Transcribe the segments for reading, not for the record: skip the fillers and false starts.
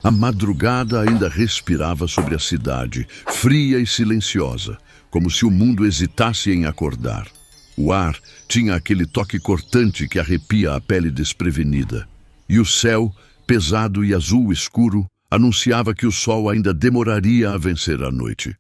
A madrugada ainda respirava sobre a cidade, fria e silenciosa, como se o mundo hesitasse em acordar. O ar tinha aquele toque cortante que arrepia a pele desprevenida. E o céu, pesado e azul escuro, anunciava que o sol ainda demoraria a vencer a noite.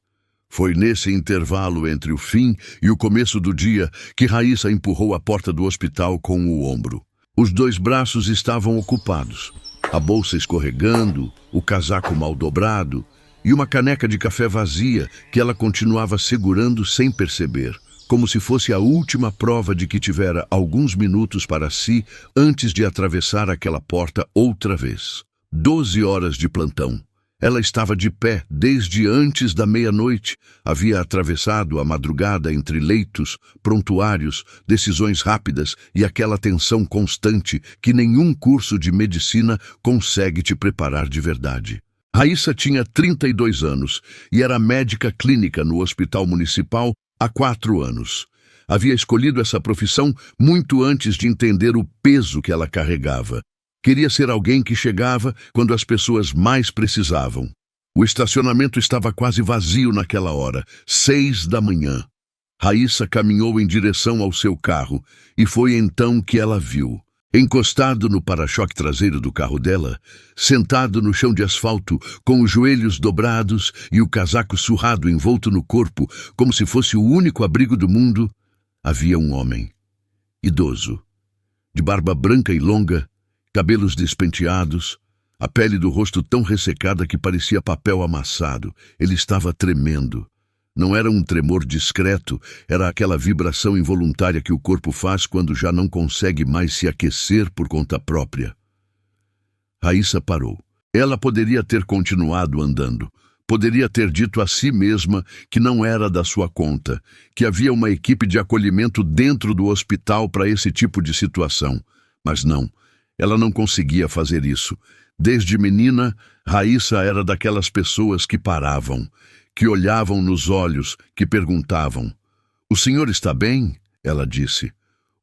Foi nesse intervalo entre o fim e o começo do dia que Raíssa empurrou a porta do hospital com o ombro. Os dois braços estavam ocupados, a bolsa escorregando, o casaco mal dobrado e uma caneca de café vazia que ela continuava segurando sem perceber, como se fosse a última prova de que tivera alguns minutos para si antes de atravessar aquela porta outra vez. 12 horas de plantão. Ela estava de pé desde antes da meia-noite. Havia atravessado a madrugada entre leitos, prontuários, decisões rápidas e aquela tensão constante que nenhum curso de medicina consegue te preparar de verdade. Raíssa tinha 32 anos e era médica clínica no Hospital Municipal há 4 anos. Havia escolhido essa profissão muito antes de entender o peso que ela carregava. Queria ser alguém que chegava quando as pessoas mais precisavam. O estacionamento estava quase vazio naquela hora, 6 da manhã. Raíssa caminhou em direção ao seu carro e foi então que ela viu. Encostado no para-choque traseiro do carro dela, sentado no chão de asfalto, com os joelhos dobrados e o casaco surrado envolto no corpo, como se fosse o único abrigo do mundo, havia um homem, idoso, de barba branca e longa, cabelos despenteados, a pele do rosto tão ressecada que parecia papel amassado. Ele estava tremendo. Não era um tremor discreto, era aquela vibração involuntária que o corpo faz quando já não consegue mais se aquecer por conta própria. Raíssa parou. Ela poderia ter continuado andando. Poderia ter dito a si mesma que não era da sua conta, que havia uma equipe de acolhimento dentro do hospital para esse tipo de situação. Mas não. Ela não conseguia fazer isso. Desde menina, Raíssa era daquelas pessoas que paravam, que olhavam nos olhos, que perguntavam. "O senhor está bem?" ela disse.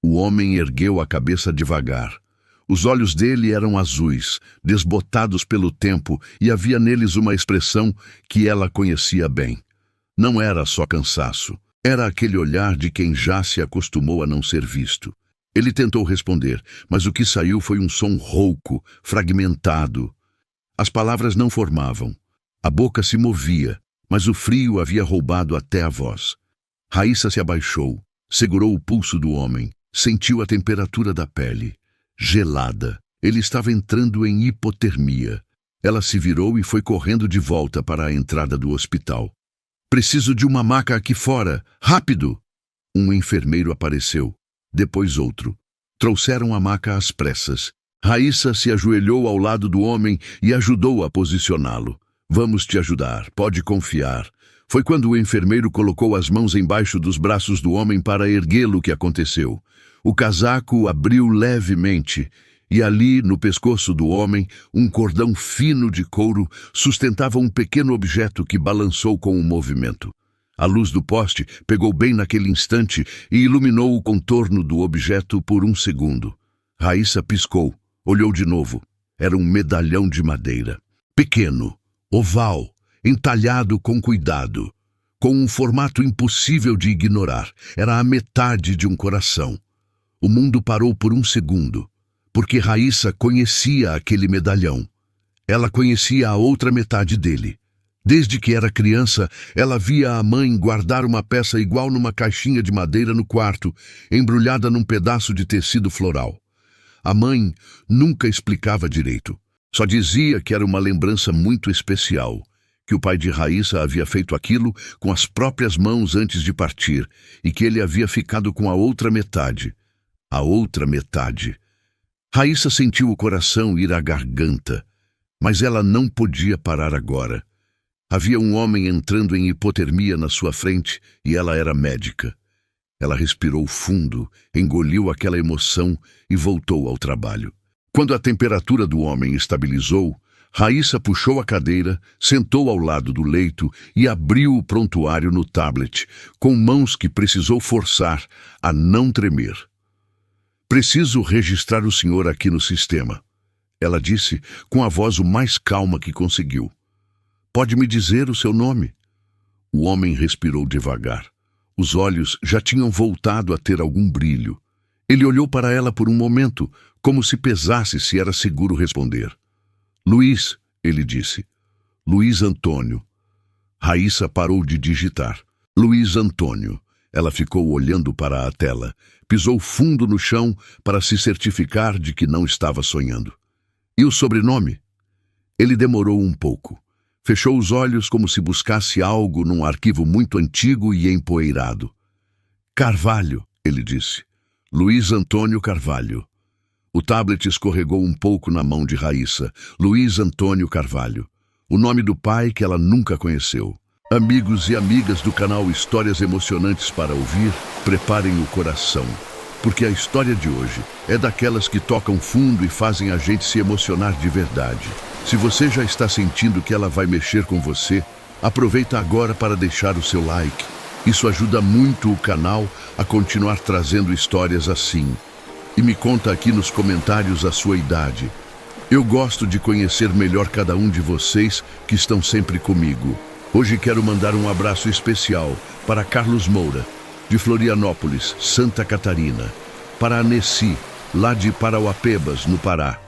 O homem ergueu a cabeça devagar. Os olhos dele eram azuis, desbotados pelo tempo, e havia neles uma expressão que ela conhecia bem. Não era só cansaço. Era aquele olhar de quem já se acostumou a não ser visto. Ele tentou responder, mas o que saiu foi um som rouco, fragmentado. As palavras não formavam. A boca se movia, mas o frio havia roubado até a voz. Raíssa se abaixou, segurou o pulso do homem, sentiu a temperatura da pele. Gelada. Ele estava entrando em hipotermia. Ela se virou e foi correndo de volta para a entrada do hospital. "Preciso de uma maca aqui fora! Rápido!" Um enfermeiro apareceu. Depois outro. Trouxeram a maca às pressas. Raíssa se ajoelhou ao lado do homem e ajudou a posicioná-lo. "Vamos te ajudar, pode confiar." Foi quando o enfermeiro colocou as mãos embaixo dos braços do homem para erguê-lo que aconteceu. O casaco abriu levemente e ali, no pescoço do homem, um cordão fino de couro sustentava um pequeno objeto que balançou com o movimento. A luz do poste pegou bem naquele instante e iluminou o contorno do objeto por um segundo. Raíssa piscou, olhou de novo. Era um medalhão de madeira. Pequeno, oval, entalhado com cuidado, com um formato impossível de ignorar. Era a metade de um coração. O mundo parou por um segundo, porque Raíssa conhecia aquele medalhão. Ela conhecia a outra metade dele. Desde que era criança, ela via a mãe guardar uma peça igual numa caixinha de madeira no quarto, embrulhada num pedaço de tecido floral. A mãe nunca explicava direito. Só dizia que era uma lembrança muito especial, que o pai de Raíssa havia feito aquilo com as próprias mãos antes de partir e que ele havia ficado com a outra metade. A outra metade. Raíssa sentiu o coração ir à garganta, mas ela não podia parar agora. Havia um homem entrando em hipotermia na sua frente e ela era médica. Ela respirou fundo, engoliu aquela emoção e voltou ao trabalho. Quando a temperatura do homem estabilizou, Raíssa puxou a cadeira, sentou ao lado do leito e abriu o prontuário no tablet, com mãos que precisou forçar a não tremer. "Preciso registrar o senhor aqui no sistema." ela disse com a voz o mais calma que conseguiu. Pode me dizer o seu nome? O homem respirou devagar. Os olhos já tinham voltado a ter algum brilho. Ele olhou para ela por um momento, como se pesasse se era seguro responder. Luiz, ele disse. Luiz Antônio. Raíssa parou de digitar. Luiz Antônio. Ela ficou olhando para a tela. Pisou fundo no chão para se certificar de que não estava sonhando. E o sobrenome? Ele demorou um pouco. Fechou os olhos como se buscasse algo num arquivo muito antigo e empoeirado. Carvalho, ele disse. Luiz Antônio Carvalho. O tablet escorregou um pouco na mão de Raíssa. Luiz Antônio Carvalho. O nome do pai que ela nunca conheceu. Amigos e amigas do canal Histórias Emocionantes para Ouvir, preparem o coração. Porque a história de hoje é daquelas que tocam fundo e fazem a gente se emocionar de verdade. Se você já está sentindo que ela vai mexer com você, aproveita agora para deixar o seu like. Isso ajuda muito o canal a continuar trazendo histórias assim. E me conta aqui nos comentários a sua idade. Eu gosto de conhecer melhor cada um de vocês que estão sempre comigo. Hoje quero mandar um abraço especial para Carlos Moura, de Florianópolis, Santa Catarina, para a Nessi, lá de Parauapebas, no Pará,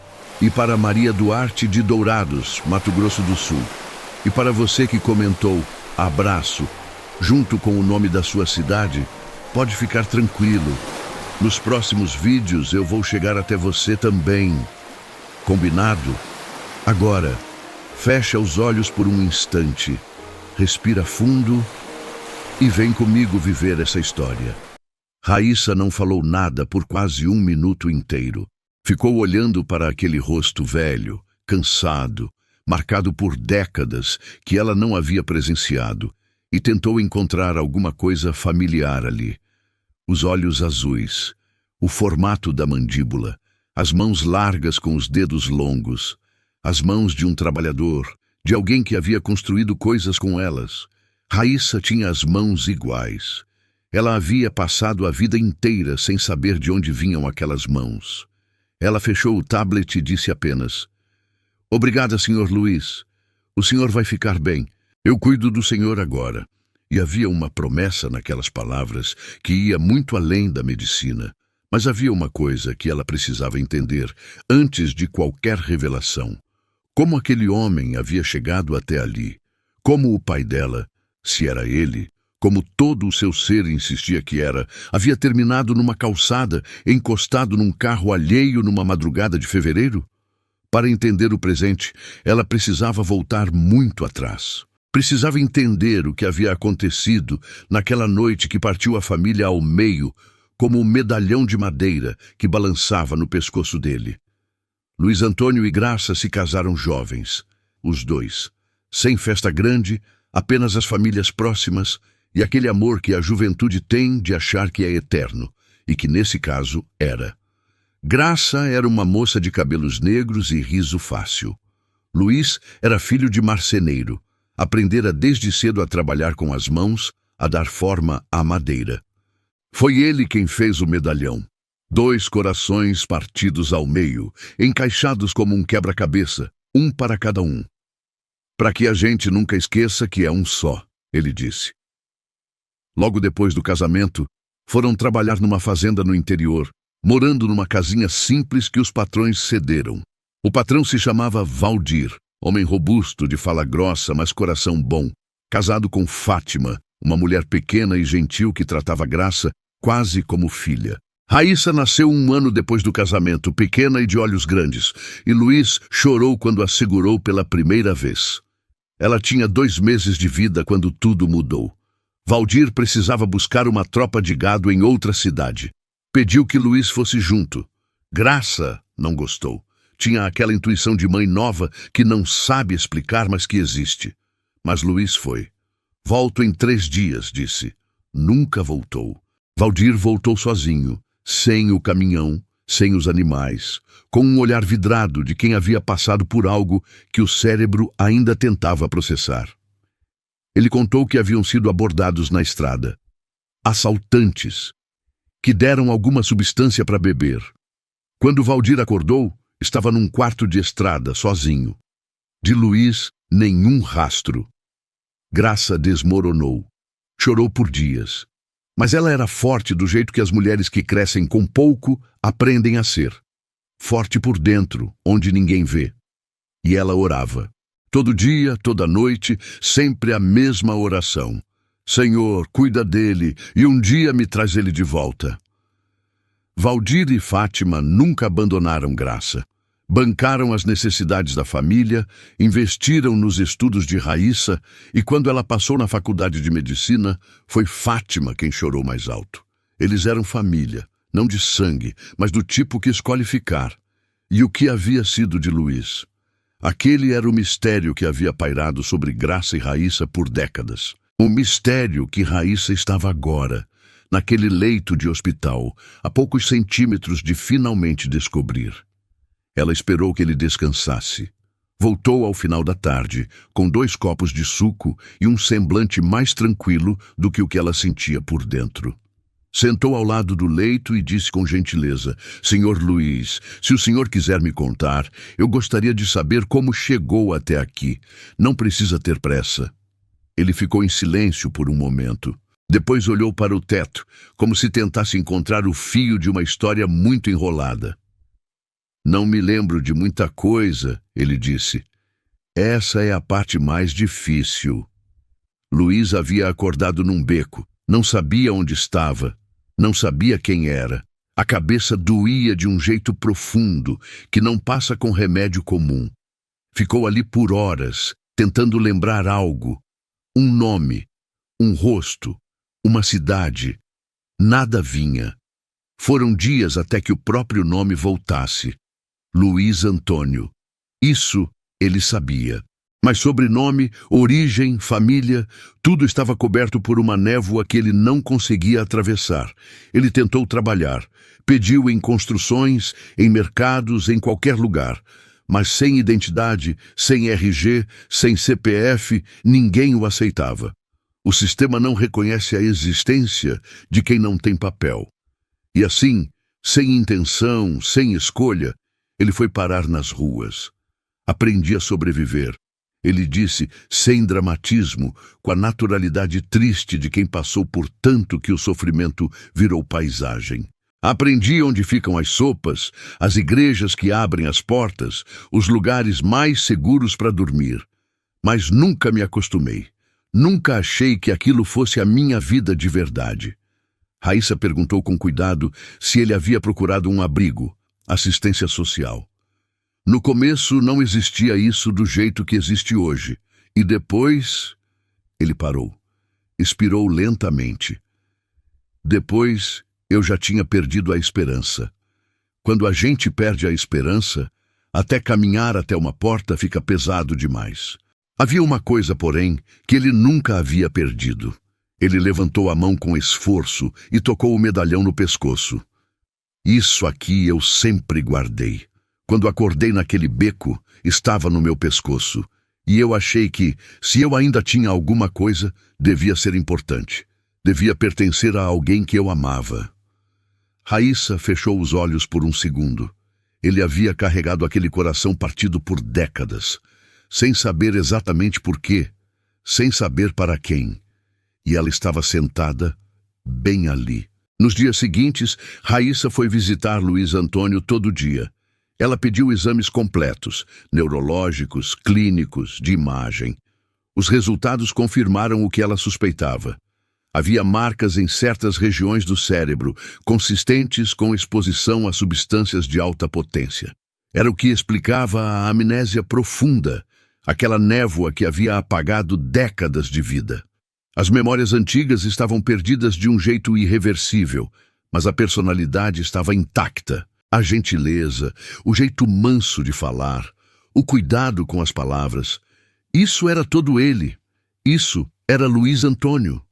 e para Maria Duarte de Dourados, Mato Grosso do Sul. E para você que comentou abraço, junto com o nome da sua cidade, pode ficar tranquilo. Nos próximos vídeos eu vou chegar até você também. Combinado? Agora, fecha os olhos por um instante, respira fundo e vem comigo viver essa história. Raíssa não falou nada por quase 1 minuto inteiro. Ficou olhando para aquele rosto velho, cansado, marcado por décadas que ela não havia presenciado, e tentou encontrar alguma coisa familiar ali. Os olhos azuis, o formato da mandíbula, as mãos largas com os dedos longos, as mãos de um trabalhador, de alguém que havia construído coisas com elas. Raíssa tinha as mãos iguais. Ela havia passado a vida inteira sem saber de onde vinham aquelas mãos. Ela fechou o tablet e disse apenas: Obrigada, Sr. Luiz. O senhor vai ficar bem. Eu cuido do senhor agora. E havia uma promessa naquelas palavras que ia muito além da medicina. Mas havia uma coisa que ela precisava entender antes de qualquer revelação. Como aquele homem havia chegado até ali. Como o pai dela, se era ele, como todo o seu ser insistia que era, havia terminado numa calçada, encostado num carro alheio numa madrugada de fevereiro? Para entender o presente, ela precisava voltar muito atrás. Precisava entender o que havia acontecido naquela noite que partiu a família ao meio, como um medalhão de madeira que balançava no pescoço dele. Luiz Antônio e Graça se casaram jovens, os dois, sem festa grande, apenas as famílias próximas e aquele amor que a juventude tem de achar que é eterno, e que nesse caso era. Graça era uma moça de cabelos negros e riso fácil. Luiz era filho de marceneiro. Aprendera desde cedo a trabalhar com as mãos, a dar forma à madeira. Foi ele quem fez o medalhão. 2 corações partidos ao meio, encaixados como um quebra-cabeça, um para cada um. Para que a gente nunca esqueça que é um só, ele disse. Logo depois do casamento, foram trabalhar numa fazenda no interior, morando numa casinha simples que os patrões cederam. O patrão se chamava Valdir, homem robusto, de fala grossa, mas coração bom, casado com Fátima, uma mulher pequena e gentil que tratava Graça quase como filha. Raíssa nasceu 1 ano depois do casamento, pequena e de olhos grandes, e Luiz chorou quando a segurou pela primeira vez. Ela tinha 2 meses de vida quando tudo mudou. Valdir precisava buscar uma tropa de gado em outra cidade. Pediu que Luiz fosse junto. Graça não gostou. Tinha aquela intuição de mãe nova que não sabe explicar, mas que existe. Mas Luiz foi. Volto em 3 dias, disse. Nunca voltou. Valdir voltou sozinho, sem o caminhão, sem os animais, com um olhar vidrado de quem havia passado por algo que o cérebro ainda tentava processar. Ele contou que haviam sido abordados na estrada. Assaltantes, que deram alguma substância para beber. Quando Valdir acordou, Estava num quarto de estrada, sozinho. De Luiz, nenhum rastro. Graça desmoronou. Chorou por dias. Mas ela era forte do jeito que as mulheres que crescem com pouco aprendem a ser. Forte por dentro, onde ninguém vê. E ela orava. Todo dia, toda noite, sempre a mesma oração. Senhor, cuida dele e um dia me traz ele de volta. Valdir e Fátima nunca abandonaram Graça. Bancaram as necessidades da família, investiram nos estudos de Raíssa e quando ela passou na faculdade de medicina, foi Fátima quem chorou mais alto. Eles eram família, não de sangue, mas do tipo que escolhe ficar. E o que havia sido de Luiz? Aquele era o mistério que havia pairado sobre Graça e Raíssa por décadas. O mistério que Raíssa estava agora, naquele leito de hospital, a poucos centímetros de finalmente descobrir. Ela esperou que ele descansasse. Voltou ao final da tarde, com 2 copos de suco e um semblante mais tranquilo do que o que ela sentia por dentro. Sentou ao lado do leito e disse com gentileza: Senhor Luiz, se o senhor quiser me contar, eu gostaria de saber como chegou até aqui. Não precisa ter pressa. Ele ficou em silêncio por um momento. Depois olhou para o teto, como se tentasse encontrar o fio de uma história muito enrolada. Não me lembro de muita coisa, ele disse. Essa é a parte mais difícil. Luiz havia acordado num beco. Não sabia onde estava. Não sabia quem era. A cabeça doía de um jeito profundo, que não passa com remédio comum. Ficou ali por horas, tentando lembrar algo. Um nome, um rosto, uma cidade. Nada vinha. Foram dias até que o próprio nome voltasse. Luiz Antônio. Isso ele sabia. Mas sobrenome, origem, família, tudo estava coberto por uma névoa que ele não conseguia atravessar. Ele tentou trabalhar, pediu em construções, em mercados, em qualquer lugar. Mas sem identidade, sem RG, sem CPF, ninguém o aceitava. O sistema não reconhece a existência de quem não tem papel. E assim, sem intenção, sem escolha, ele foi parar nas ruas. Aprendi a sobreviver. Ele disse, sem dramatismo, com a naturalidade triste de quem passou por tanto que o sofrimento virou paisagem. Aprendi onde ficam as sopas, as igrejas que abrem as portas, os lugares mais seguros para dormir. Mas nunca me acostumei. Nunca achei que aquilo fosse a minha vida de verdade. Raíssa perguntou com cuidado se ele havia procurado um abrigo, assistência social. No começo não existia isso do jeito que existe hoje. E depois... Ele parou. Expirou lentamente. Depois, eu já tinha perdido a esperança. Quando a gente perde a esperança, até caminhar até uma porta fica pesado demais. Havia uma coisa, porém, que ele nunca havia perdido. Ele levantou a mão com esforço e tocou o medalhão no pescoço. Isso aqui eu sempre guardei. Quando acordei naquele beco, estava no meu pescoço. E eu achei que, se eu ainda tinha alguma coisa, devia ser importante. Devia pertencer a alguém que eu amava. Raíssa fechou os olhos por um segundo. Ele havia carregado aquele coração partido por décadas, sem saber exatamente por quê, sem saber para quem. E ela estava sentada, bem ali. Nos dias seguintes, Raíssa foi visitar Luiz Antônio todo dia. Ela pediu exames completos, neurológicos, clínicos, de imagem. Os resultados confirmaram o que ela suspeitava. Havia marcas em certas regiões do cérebro, consistentes com exposição a substâncias de alta potência. Era o que explicava a amnésia profunda, aquela névoa que havia apagado décadas de vida. As memórias antigas estavam perdidas de um jeito irreversível, mas a personalidade estava intacta. A gentileza, o jeito manso de falar, o cuidado com as palavras. Isso era todo ele. Isso era Luiz Antônio.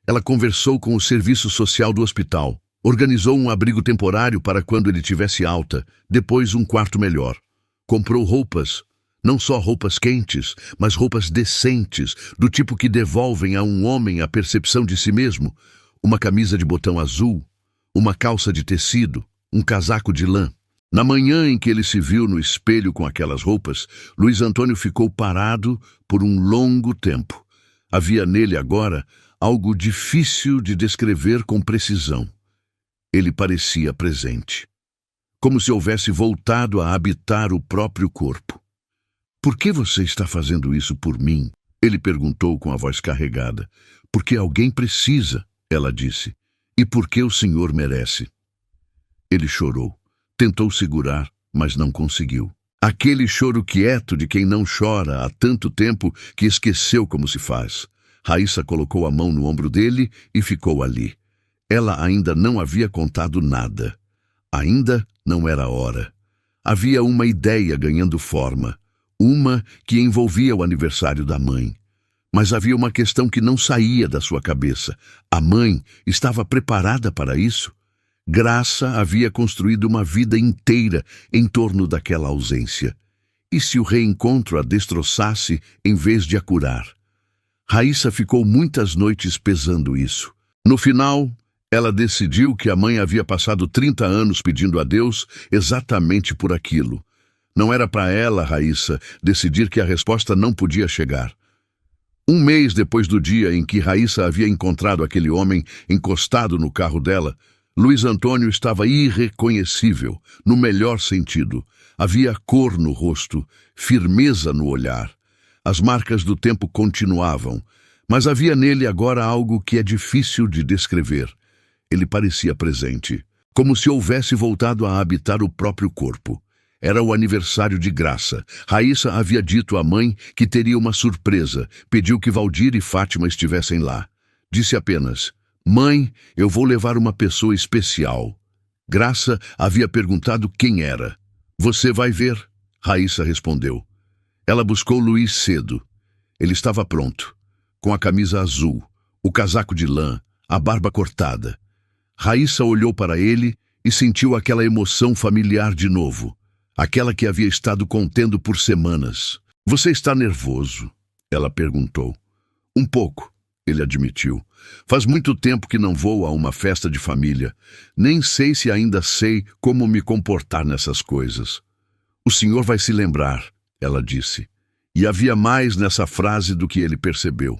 Ela conversou com o serviço social do hospital, organizou um abrigo temporário para quando ele tivesse alta, depois um quarto melhor. Comprou roupas, não só roupas quentes, mas roupas decentes, do tipo que devolvem a um homem a percepção de si mesmo. Uma camisa de botão azul, uma calça de tecido, um casaco de lã. Na manhã em que ele se viu no espelho com aquelas roupas, Luiz Antônio ficou parado por um longo tempo. Havia nele agora algo difícil de descrever com precisão. Ele parecia presente, como se houvesse voltado a habitar o próprio corpo. "Por que você está fazendo isso por mim?" ele perguntou com a voz carregada. "Porque alguém precisa", ela disse, "e porque o senhor merece." Ele chorou. Tentou segurar, mas não conseguiu. Aquele choro quieto de quem não chora há tanto tempo que esqueceu como se faz. Raíssa colocou a mão no ombro dele e ficou ali. Ela ainda não havia contado nada. Ainda não era hora. Havia uma ideia ganhando forma. Uma que envolvia o aniversário da mãe. Mas havia uma questão que não saía da sua cabeça. A mãe estava preparada para isso? Graça havia construído uma vida inteira em torno daquela ausência. E se o reencontro a destroçasse em vez de a curar? Raíssa ficou muitas noites pesando isso. No final, ela decidiu que a mãe havia passado 30 anos pedindo a Deus exatamente por aquilo. Não era para ela, Raíssa, decidir que a resposta não podia chegar. Um mês depois do dia em que Raíssa havia encontrado aquele homem encostado no carro dela, Luiz Antônio estava irreconhecível, no melhor sentido. Havia cor no rosto, firmeza no olhar. As marcas do tempo continuavam, mas havia nele agora algo que é difícil de descrever. Ele parecia presente, como se houvesse voltado a habitar o próprio corpo. Era o aniversário de Graça. Raíssa havia dito à mãe que teria uma surpresa. Pediu que Valdir e Fátima estivessem lá. Disse apenas: "Mãe, eu vou levar uma pessoa especial." Graça havia perguntado quem era. "Você vai ver", Raíssa respondeu. Ela buscou Luiz cedo. Ele estava pronto, com a camisa azul, o casaco de lã, a barba cortada. Raíssa olhou para ele e sentiu aquela emoção familiar de novo. Aquela que havia estado contendo por semanas. "Você está nervoso?" ela perguntou. "Um pouco", ele admitiu. "Faz muito tempo que não vou a uma festa de família. Nem sei se ainda sei como me comportar nessas coisas." "O senhor vai se lembrar", ela disse. E havia mais nessa frase do que ele percebeu.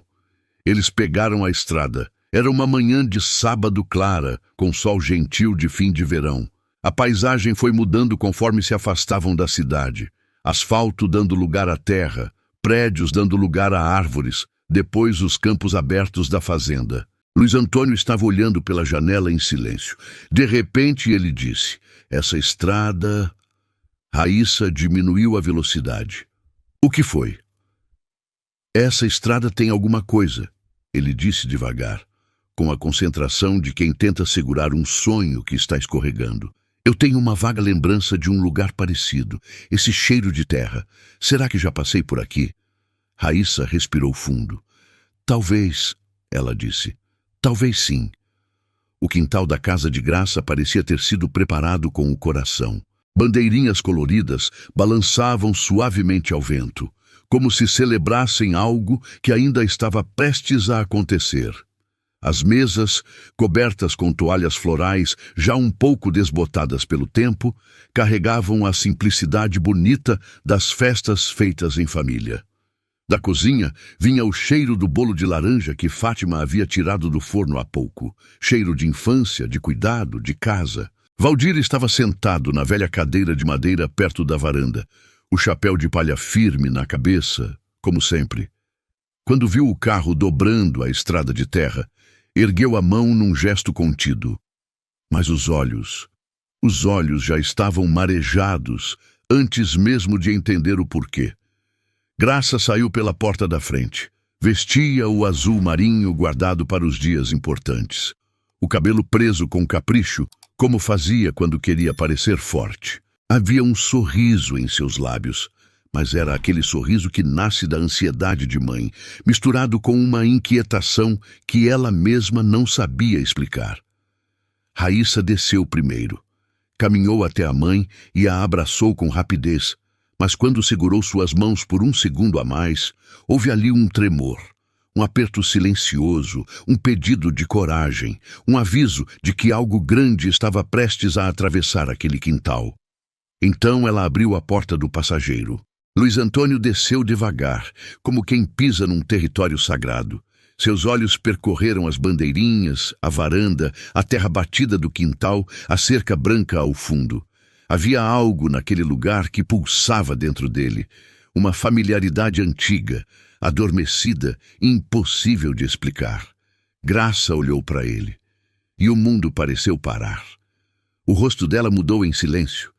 Eles pegaram a estrada. Era uma manhã de sábado clara, com sol gentil de fim de verão. A paisagem foi mudando conforme se afastavam da cidade. Asfalto dando lugar à terra, prédios dando lugar a árvores, depois os campos abertos da fazenda. Luiz Antônio estava olhando pela janela em silêncio. De repente ele disse: "Essa estrada..." Raíssa diminuiu a velocidade. "O que foi?" "Essa estrada tem alguma coisa", ele disse devagar, com a concentração de quem tenta segurar um sonho que está escorregando. "Eu tenho uma vaga lembrança de um lugar parecido. Esse cheiro de terra. Será que já passei por aqui?" Raíssa respirou fundo. "Talvez", ela disse. "Talvez sim." O quintal da casa de Graça parecia ter sido preparado com o coração. Bandeirinhas coloridas balançavam suavemente ao vento, como se celebrassem algo que ainda estava prestes a acontecer. As mesas, cobertas com toalhas florais já um pouco desbotadas pelo tempo, carregavam a simplicidade bonita das festas feitas em família. Da cozinha vinha o cheiro do bolo de laranja que Fátima havia tirado do forno há pouco. Cheiro de infância, de cuidado, de casa. Valdir estava sentado na velha cadeira de madeira perto da varanda, o chapéu de palha firme na cabeça, como sempre. Quando viu o carro dobrando a estrada de terra, ergueu a mão num gesto contido. Mas os olhos já estavam marejados antes mesmo de entender o porquê. Graça saiu pela porta da frente. Vestia o azul marinho guardado para os dias importantes. O cabelo preso com capricho, como fazia quando queria parecer forte. Havia um sorriso em seus lábios, mas era aquele sorriso que nasce da ansiedade de mãe, misturado com uma inquietação que ela mesma não sabia explicar. Raíssa desceu primeiro. Caminhou até a mãe e a abraçou com rapidez, mas quando segurou suas mãos por um segundo a mais, houve ali um tremor, um aperto silencioso, um pedido de coragem, um aviso de que algo grande estava prestes a atravessar aquele quintal. Então ela abriu a porta do passageiro. Luiz Antônio desceu devagar, como quem pisa num território sagrado. Seus olhos percorreram as bandeirinhas, a varanda, a terra batida do quintal, a cerca branca ao fundo. Havia algo naquele lugar que pulsava dentro dele, uma familiaridade antiga, adormecida, impossível de explicar. Graça olhou para ele, e o mundo pareceu parar. O rosto dela mudou em silêncio.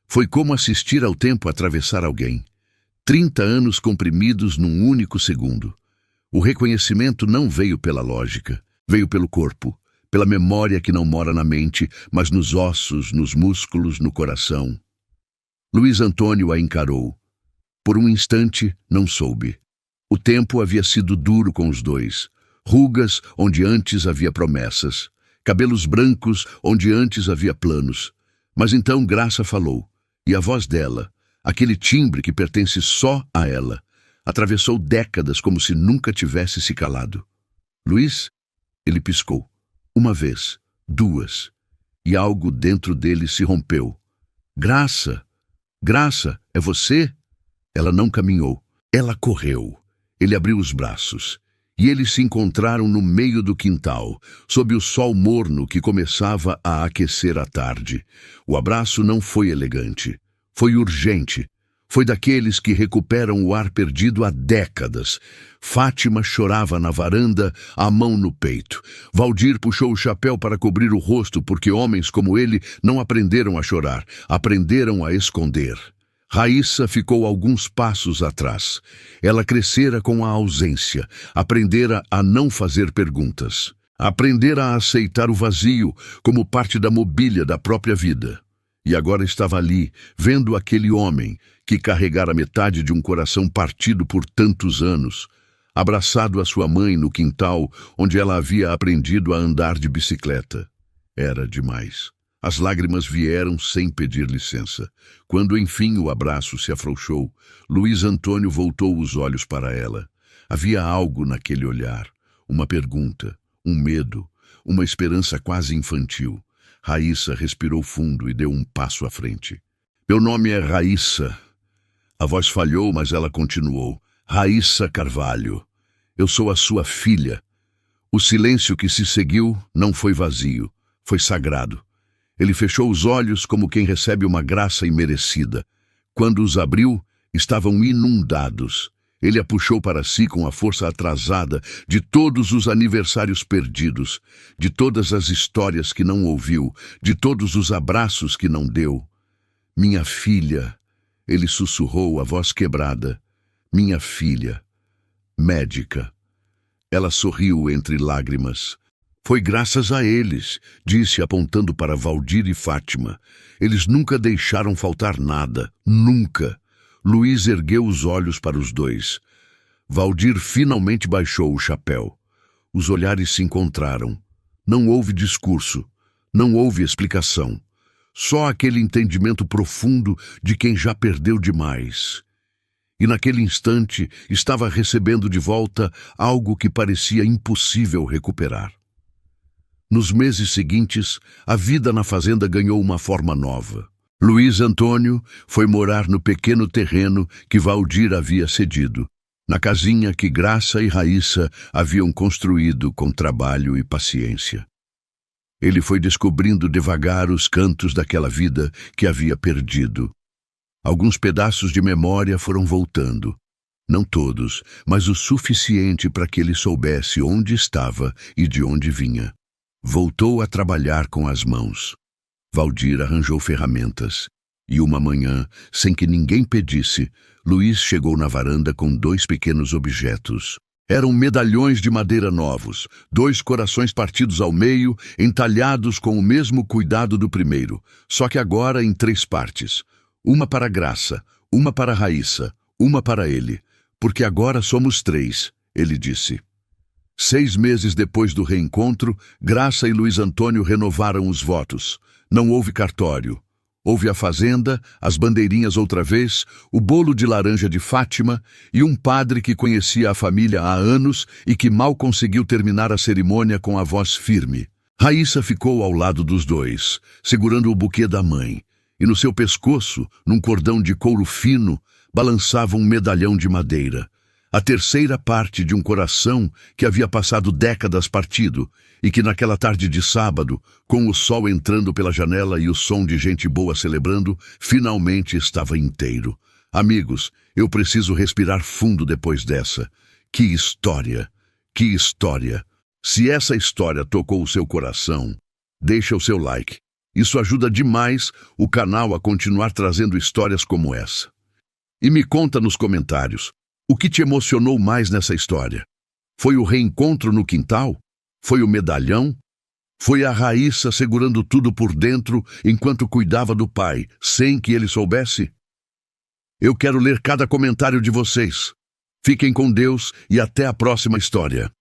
Foi como assistir ao tempo atravessar alguém. 30 anos comprimidos num único segundo. O reconhecimento não veio pela lógica, veio pelo corpo, pela memória que não mora na mente, mas nos ossos, nos músculos, no coração. Luiz Antônio a encarou. Por um instante, não soube. O tempo havia sido duro com os dois. Rugas onde antes havia promessas. Cabelos brancos onde antes havia planos. Mas então Graça falou, e a voz dela, aquele timbre que pertence só a ela, atravessou décadas como se nunca tivesse se calado. Luiz? Ele piscou. Uma vez, duas, e algo dentro dele se rompeu. Graça! Graça, é você? Ela não caminhou. Ela correu. Ele abriu os braços. E eles se encontraram no meio do quintal, sob o sol morno que começava a aquecer a tarde. O abraço não foi elegante. Foi urgente. Foi daqueles que recuperam o ar perdido há décadas. Fátima chorava na varanda, a mão no peito. Valdir puxou o chapéu para cobrir o rosto, porque homens como ele não aprenderam a chorar, aprenderam a esconder. Raíssa ficou alguns passos atrás. Ela crescera com a ausência, aprendera a não fazer perguntas. Aprendera a aceitar o vazio como parte da mobília da própria vida. E agora estava ali, vendo aquele homem que carregara metade de um coração partido por tantos anos, abraçado à sua mãe no quintal onde ela havia aprendido a andar de bicicleta. Era demais. As lágrimas vieram sem pedir licença. Quando enfim o abraço se afrouxou, Luiz Antônio voltou os olhos para ela. Havia algo naquele olhar, uma pergunta, um medo, uma esperança quase infantil. Raíssa respirou fundo e deu um passo à frente. Meu nome é Raíssa. A voz falhou, mas ela continuou. Raíssa Carvalho. Eu sou a sua filha. O silêncio que se seguiu não foi vazio, foi sagrado. Ele fechou os olhos como quem recebe uma graça imerecida. Quando os abriu, estavam inundados. Ele a puxou para si com a força atrasada de todos os aniversários perdidos, de todas as histórias que não ouviu, de todos os abraços que não deu. Minha filha, ele sussurrou, a voz quebrada. Minha filha, médica. Ela sorriu entre lágrimas. Foi graças a eles, disse apontando para Valdir e Fátima. Eles nunca deixaram faltar nada, nunca. Luiz ergueu os olhos para os dois. Valdir finalmente baixou o chapéu. Os olhares se encontraram. Não houve discurso, não houve explicação. Só aquele entendimento profundo de quem já perdeu demais. E naquele instante estava recebendo de volta algo que parecia impossível recuperar. Nos meses seguintes, a vida na fazenda ganhou uma forma nova. Luiz Antônio foi morar no pequeno terreno que Valdir havia cedido, na casinha que Graça e Raíssa haviam construído com trabalho e paciência. Ele foi descobrindo devagar os cantos daquela vida que havia perdido. Alguns pedaços de memória foram voltando. Não todos, mas o suficiente para que ele soubesse onde estava e de onde vinha. Voltou a trabalhar com as mãos. Valdir arranjou ferramentas. E uma manhã, sem que ninguém pedisse, Luiz chegou na varanda com 2 pequenos objetos. Eram medalhões de madeira novos, 2 corações partidos ao meio, entalhados com o mesmo cuidado do primeiro, só que agora em 3 partes. Uma para Graça, uma para Raíssa, uma para ele, porque agora somos 3, ele disse. 6 meses depois do reencontro, Graça e Luiz Antônio renovaram os votos. Não houve cartório. Houve a fazenda, as bandeirinhas outra vez, o bolo de laranja de Fátima e um padre que conhecia a família há anos e que mal conseguiu terminar a cerimônia com a voz firme. Raíssa ficou ao lado dos dois, segurando o buquê da mãe, e no seu pescoço, num cordão de couro fino, balançava um medalhão de madeira, a terceira parte de um coração que havia passado décadas partido e que naquela tarde de sábado, com o sol entrando pela janela e o som de gente boa celebrando, finalmente estava inteiro. Amigos, eu preciso respirar fundo depois dessa. Que história! Que história! Se essa história tocou o seu coração, deixa o seu like. Isso ajuda demais o canal a continuar trazendo histórias como essa. E me conta nos comentários, o que te emocionou mais nessa história? Foi o reencontro no quintal? Foi o medalhão? Foi a Raíssa segurando tudo por dentro enquanto cuidava do pai, sem que ele soubesse? Eu quero ler cada comentário de vocês. Fiquem com Deus e até a próxima história.